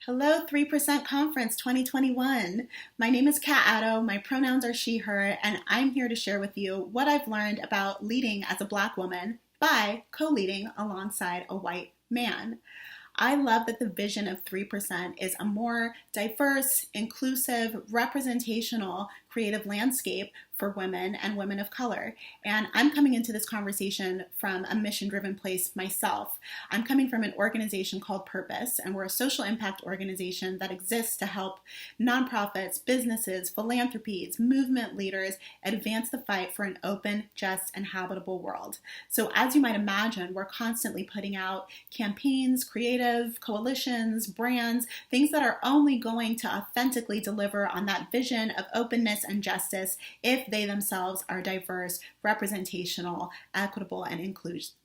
Hello, 3% Conference 2021. My name is Kat Addo, my pronouns are she, her, and I'm here to share with you what I've learned about leading as a Black woman by co-leading alongside a white man. I love that the vision of 3% is a more diverse, inclusive, representational, creative landscape for women and women of color. And I'm coming into this conversation from a mission-driven place myself. I'm coming from an organization called Purpose, and we're a social impact organization that exists to help nonprofits, businesses, philanthropies, movement leaders advance the fight for an open, just, and habitable world. So as you might imagine, we're constantly putting out campaigns, creative coalitions, brands, things that are only going to authentically deliver on that vision of openness and justice if they themselves are diverse, representational, equitable, and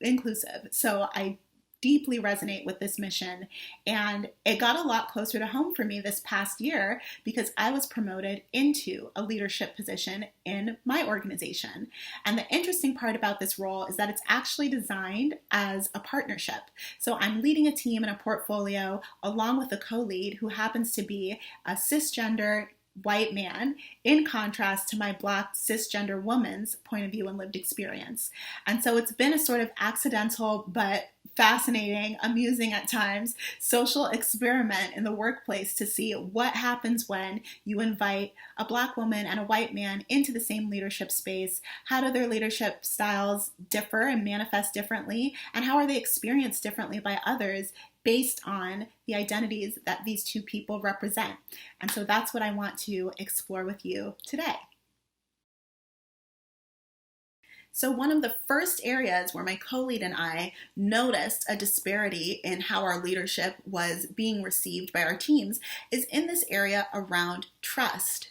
inclusive. So I deeply resonate with this mission, and it got a lot closer to home for me this past year because I was promoted into a leadership position in my organization. And the interesting part about this role is that it's actually designed as a partnership. So I'm leading a team and a portfolio along with a co-lead who happens to be a cisgender white man, in contrast to my Black cisgender woman's point of view and lived experience. And so it's been a sort of accidental but fascinating, amusing at times, social experiment in the workplace to see what happens when you invite a Black woman and a white man into the same leadership space. How do their leadership styles differ and manifest differently? And how are they experienced differently by others based on the identities that these two people represent? And so that's what I want to explore with you today. So one of the first areas where my co-lead and I noticed a disparity in how our leadership was being received by our teams is in this area around trust.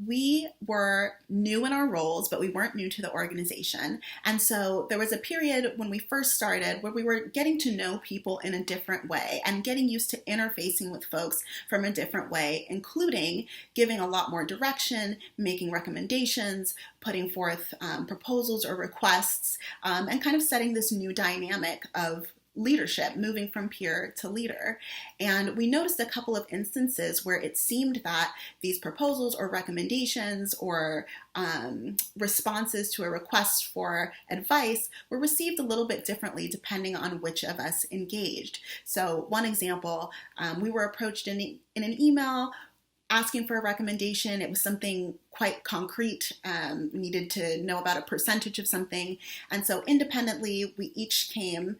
We were new in our roles, but we weren't new to the organization. And so there was a period when we first started where we were getting to know people in a different way and getting used to interfacing with folks from a different way, including giving a lot more direction, making recommendations, putting forth proposals or requests, and kind of setting this new dynamic of leadership, moving from peer to leader. And we noticed a couple of instances where it seemed that these proposals or recommendations or responses to a request for advice were received a little bit differently depending on which of us engaged. So one example, we were approached in an email asking for a recommendation. It was something quite concrete. We needed to know about a percentage of something. And so independently, we each came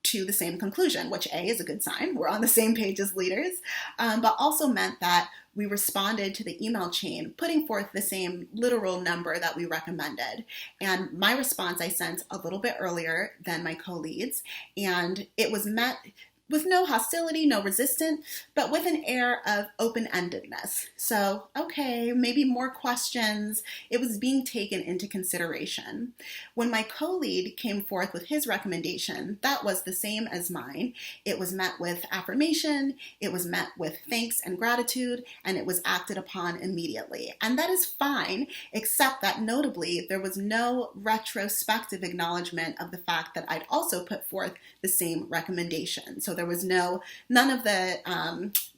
to the same conclusion, which A, is a good sign. We're on the same page as leaders, but also meant that we responded to the email chain, putting forth the same literal number that we recommended. And my response I sent a little bit earlier than my co-leads, and it was met with no hostility, no resistance, but with an air of open-endedness. So, okay, maybe more questions. It was being taken into consideration. When my co-lead came forth with his recommendation, that was the same as mine. It was met with affirmation, it was met with thanks and gratitude, and it was acted upon immediately. And that is fine, except that notably, there was no retrospective acknowledgement of the fact that I'd also put forth the same recommendation. So there was none of the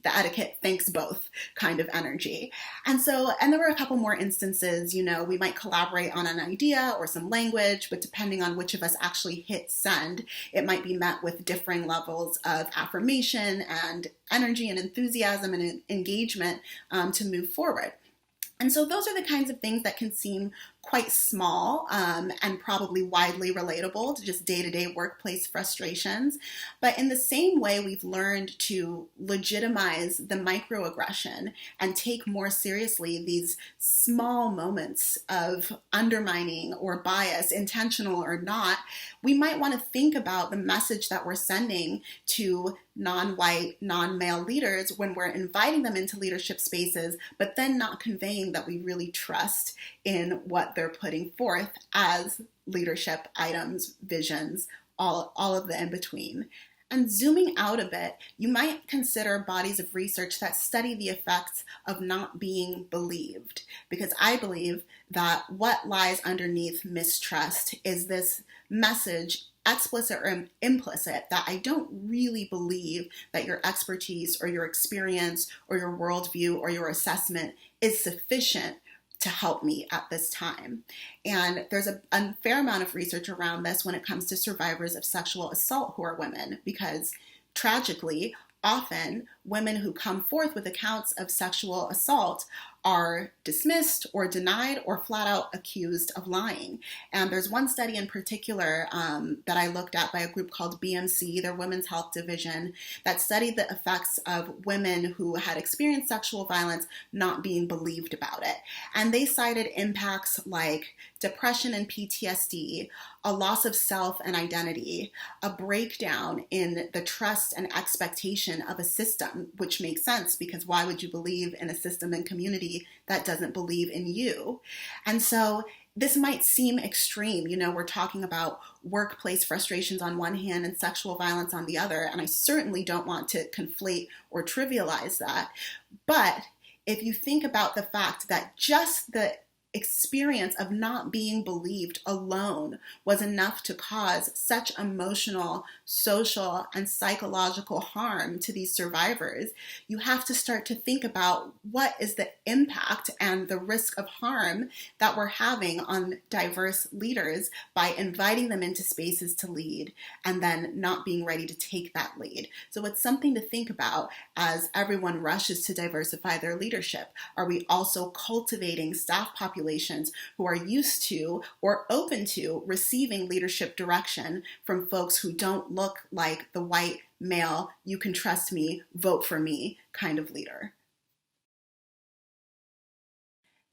etiquette thanks both kind of energy. And there were a couple more instances, we might collaborate on an idea or some language, but depending on which of us actually hit send, it might be met with differing levels of affirmation and energy and enthusiasm and engagement to move forward. And so those are the kinds of things that can seem quite small and probably widely relatable to just day-to-day workplace frustrations. But in the same way, we've learned to legitimize the microaggression and take more seriously these small moments of undermining or bias, intentional or not. We might want to think about the message that we're sending to non-white, non-male leaders when we're inviting them into leadership spaces, but then not conveying that we really trust in what they're putting forth as leadership items, visions, all of the in-between. And zooming out a bit, you might consider bodies of research that study the effects of not being believed, because I believe that what lies underneath mistrust is this message explicit or implicit that I don't really believe that your expertise or your experience or your worldview or your assessment is sufficient to help me at this time. And there's a fair amount of research around this when it comes to survivors of sexual assault who are women, because tragically, often women who come forth with accounts of sexual assault are dismissed or denied or flat out accused of lying. And there's one study in particular that I looked at by a group called BMC, their Women's Health Division, that studied the effects of women who had experienced sexual violence not being believed about it. And they cited impacts like depression and PTSD, a loss of self and identity, a breakdown in the trust and expectation of a system, which makes sense because why would you believe in a system and community that doesn't believe in you? And so this might seem extreme. We're talking about workplace frustrations on one hand and sexual violence on the other, and I certainly don't want to conflate or trivialize that. But if you think about the fact that just the experience of not being believed alone was enough to cause such emotional, social, and psychological harm to these survivors, you have to start to think about what is the impact and the risk of harm that we're having on diverse leaders by inviting them into spaces to lead and then not being ready to take that lead. So it's something to think about as everyone rushes to diversify their leadership. Are we also cultivating staff populations who are used to or open to receiving leadership direction from folks who don't look like the white male, you can trust me, vote for me kind of leader?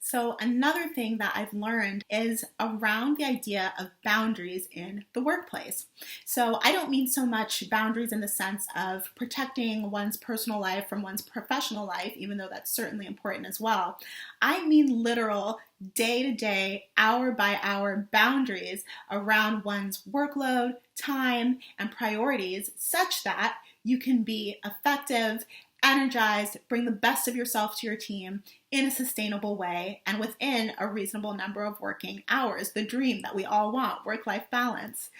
So another thing that I've learned is around the idea of boundaries in the workplace. So I don't mean so much boundaries in the sense of protecting one's personal life from one's professional life, even though that's certainly important as well. I mean literal day-to-day, hour-by-hour boundaries around one's workload, time, and priorities such that you can be effective, energized, bring the best of yourself to your team in a sustainable way and within a reasonable number of working hours, the dream that we all want, work-life balance.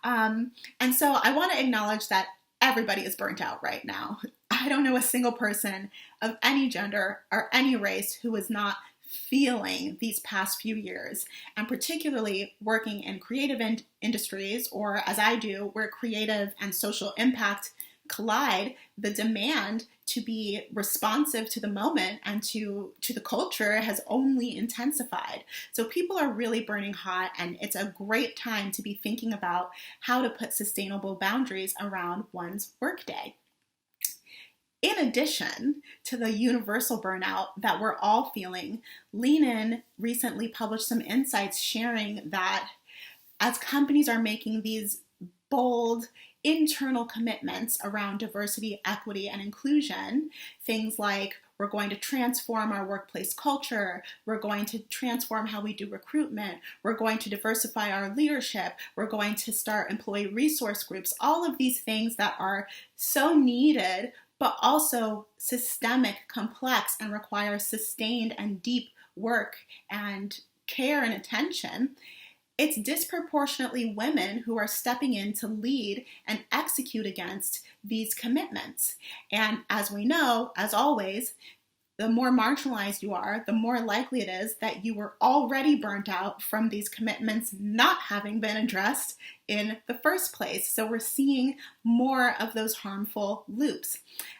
And so I want to acknowledge that everybody is burnt out right now. I don't know a single person of any gender or any race who is not feeling these past few years, and particularly working in creative industries, or as I do, where creative and social impact collide, the demand to be responsive to the moment and to the culture has only intensified. So people are really burning hot, and it's a great time to be thinking about how to put sustainable boundaries around one's workday. In addition to the universal burnout that we're all feeling, Lean In recently published some insights sharing that as companies are making these bold internal commitments around diversity, equity, and inclusion, things like we're going to transform our workplace culture, we're going to transform how we do recruitment, we're going to diversify our leadership, we're going to start employee resource groups, all of these things that are so needed, but also systemic, complex, and require sustained and deep work and care and attention. It's disproportionately women who are stepping in to lead and execute against these commitments. And as we know, as always, the more marginalized you are, the more likely it is that you were already burnt out from these commitments not having been addressed in the first place. So we're seeing more of those harmful loops.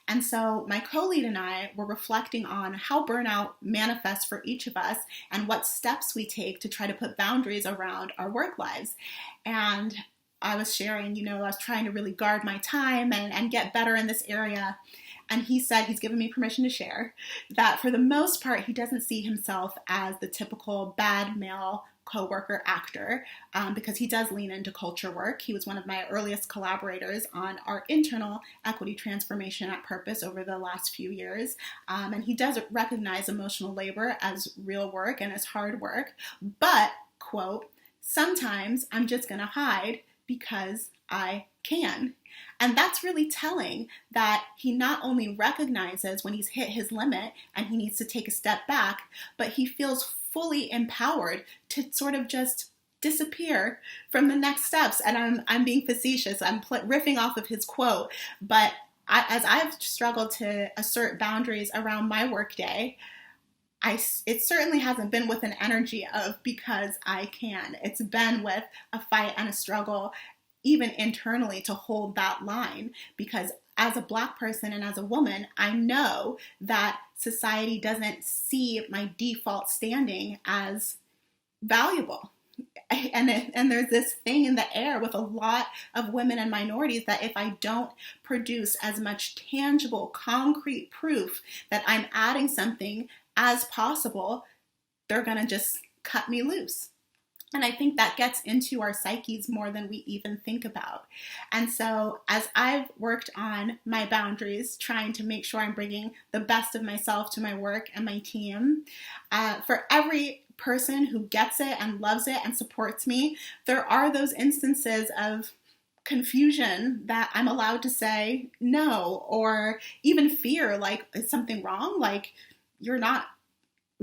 And so my co-lead and I were reflecting on how burnout manifests for each of us and what steps we take to try to put boundaries around our work lives. And I was sharing, I was trying to really guard my time and get better in this area. And he said he's given me permission to share that for the most part, he doesn't see himself as the typical bad male coworker actor because he does lean into culture work. He was one of my earliest collaborators on our internal equity transformation at Purpose over the last few years. And he does recognize emotional labor as real work and as hard work. But, quote, sometimes I'm just going to hide because I can. And that's really telling that he not only recognizes when he's hit his limit and he needs to take a step back, but he feels fully empowered to sort of just disappear from the next steps. And I'm being facetious. I'm riffing off of his quote. But as I've struggled to assert boundaries around my workday, it certainly hasn't been with an energy of because I can. It's been with a fight and a struggle, even internally, to hold that line. Because as a Black person and as a woman, I know that society doesn't see my default standing as valuable. And there's this thing in the air with a lot of women and minorities that if I don't produce as much tangible, concrete proof that I'm adding something as possible, they're going to just cut me loose. And I think that gets into our psyches more than we even think about. And so as I've worked on my boundaries, trying to make sure I'm bringing the best of myself to my work and my team, for every person who gets it and loves it and supports me, there are those instances of confusion that I'm allowed to say no, or even fear, like, is something wrong? Like, you're not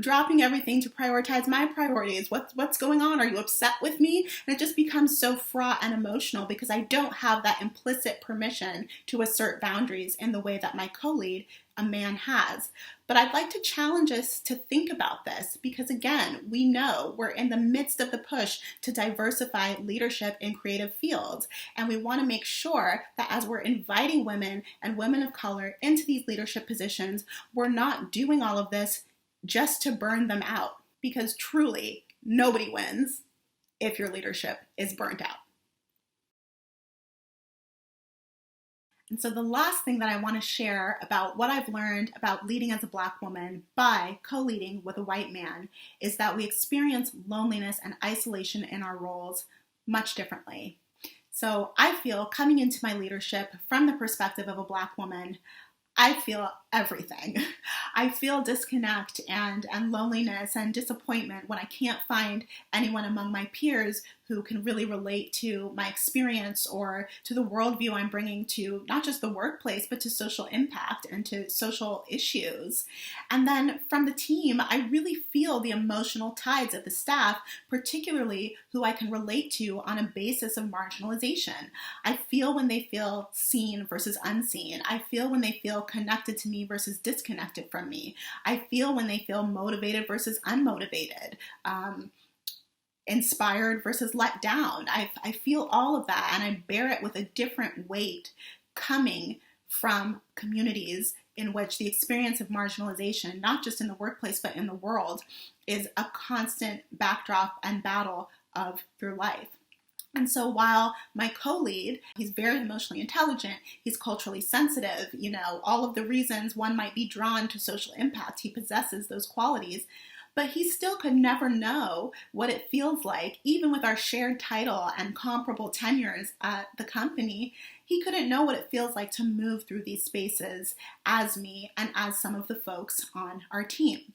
dropping everything to prioritize my priorities. What's going on? Are you upset with me? And it just becomes so fraught and emotional because I don't have that implicit permission to assert boundaries in the way that my co-lead, a man, has. But I'd like to challenge us to think about this because, again, we know we're in the midst of the push to diversify leadership in creative fields. And we want to make sure that as we're inviting women and women of color into these leadership positions, we're not doing all of this just to burn them out, because truly nobody wins if your leadership is burnt out. And so the last thing that I want to share about what I've learned about leading as a Black woman by co-leading with a white man is that we experience loneliness and isolation in our roles much differently. So I feel, coming into my leadership from the perspective of a Black woman, I feel everything. I feel disconnect and loneliness and disappointment when I can't find anyone among my peers who can really relate to my experience or to the worldview I'm bringing to not just the workplace, but to social impact and to social issues. And then from the team, I really feel the emotional tides of the staff, particularly who I can relate to on a basis of marginalization. I feel when they feel seen versus unseen. I feel when they feel connected to me versus disconnected from me. I feel when they feel motivated versus unmotivated. Inspired versus let down. I feel all of that, and I bear it with a different weight coming from communities in which the experience of marginalization, not just in the workplace but in the world, is a constant backdrop and battle of your life. And so while my co-lead, he's very emotionally intelligent, he's culturally sensitive, all of the reasons one might be drawn to social impact, he possesses those qualities. But he still could never know what it feels like, even with our shared title and comparable tenures at the company. He couldn't know what it feels like to move through these spaces as me and as some of the folks on our team.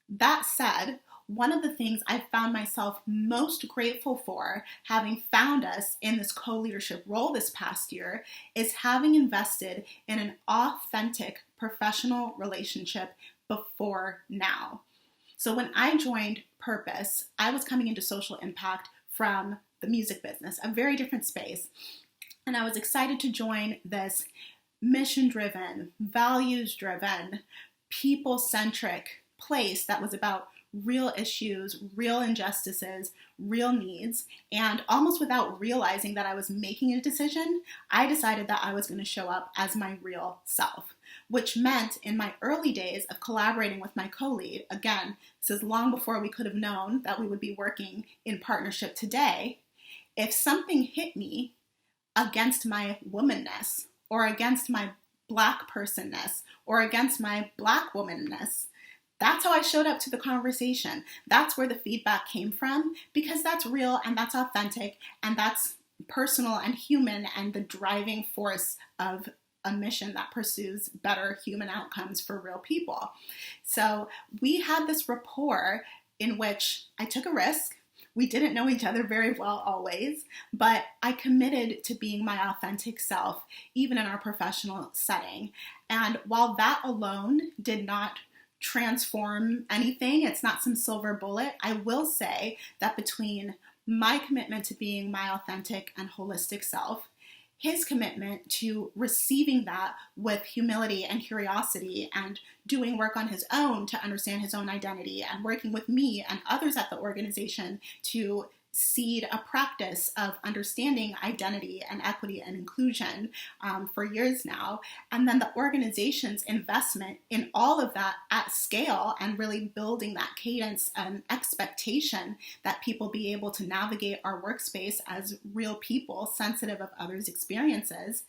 That said, one of the things I found myself most grateful for, having found us in this co-leadership role this past year, is having invested in an authentic professional relationship before now. So when I joined Purpose, I was coming into social impact from the music business, a very different space. And I was excited to join this mission-driven, values-driven, people-centric place that was about real issues, real injustices, real needs. And almost without realizing that I was making a decision, I decided that I was going to show up as my real self, which meant in my early days of collaborating with my co-lead, again, this is long before we could have known that we would be working in partnership today, if something hit me against my womanness or against my Black personness or against my Black womanness, that's how I showed up to the conversation. That's where the feedback came from, because that's real and that's authentic and that's personal and human and the driving force of a mission that pursues better human outcomes for real people. So we had this rapport in which I took a risk. We didn't know each other very well always, but I committed to being my authentic self, even in our professional setting. And while that alone did not transform anything, it's not some silver bullet, I will say that between my commitment to being my authentic and holistic self, his commitment to receiving that with humility and curiosity and doing work on his own to understand his own identity and working with me and others at the organization to seed a practice of understanding identity and equity and inclusion for years now. And then the organization's investment in all of that at scale and really building that cadence and expectation that people be able to navigate our workspace as real people sensitive of others' experiences.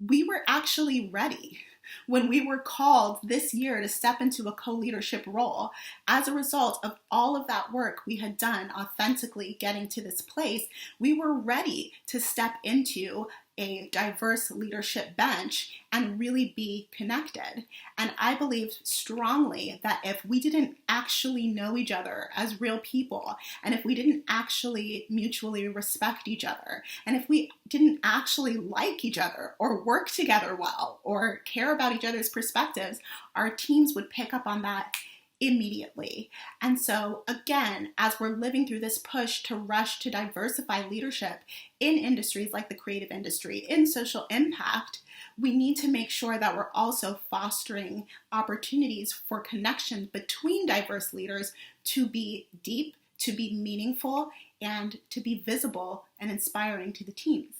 We were actually ready when we were called this year to step into a co-leadership role. As a result of all of that work we had done authentically getting to this place, we were ready to step into a diverse leadership bench and really be connected. And I believe strongly that if we didn't actually know each other as real people, and if we didn't actually mutually respect each other, and if we didn't actually like each other or work together well or care about each other's perspectives, our teams would pick up on that immediately. And so again, as we're living through this push to rush to diversify leadership in industries like the creative industry, in social impact, we need to make sure that we're also fostering opportunities for connection between diverse leaders to be deep, to be meaningful, and to be visible and inspiring to the teams.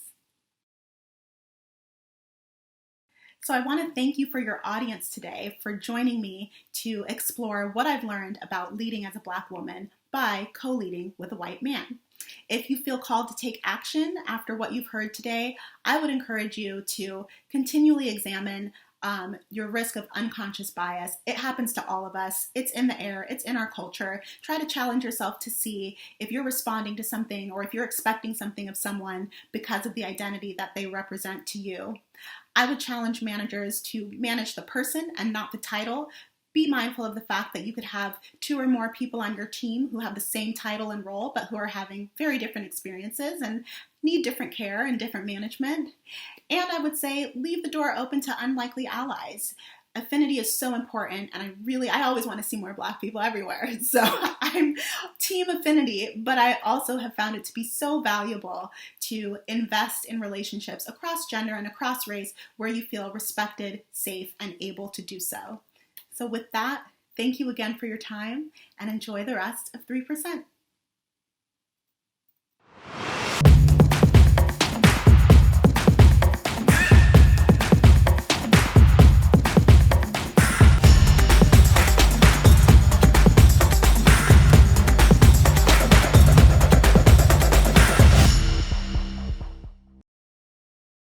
So I want to thank you for your audience today for joining me to explore what I've learned about leading as a Black woman by co-leading with a white man. If you feel called to take action after what you've heard today, I would encourage you to continually examine your risk of unconscious bias. It happens to all of us. It's in the air. It's in our culture. Try to challenge yourself to see if you're responding to something or if you're expecting something of someone because of the identity that they represent to you. I would challenge managers to manage the person and not the title. Be mindful of the fact that you could have 2 or more people on your team who have the same title and role, but who are having very different experiences and need different care and different management. And I would say leave the door open to unlikely allies. Affinity is so important, and I always want to see more Black people everywhere. So I'm team affinity, but I also have found it to be so valuable to invest in relationships across gender and across race where you feel respected, safe, and able to do so. So with that, thank you again for your time and enjoy the rest of 3%.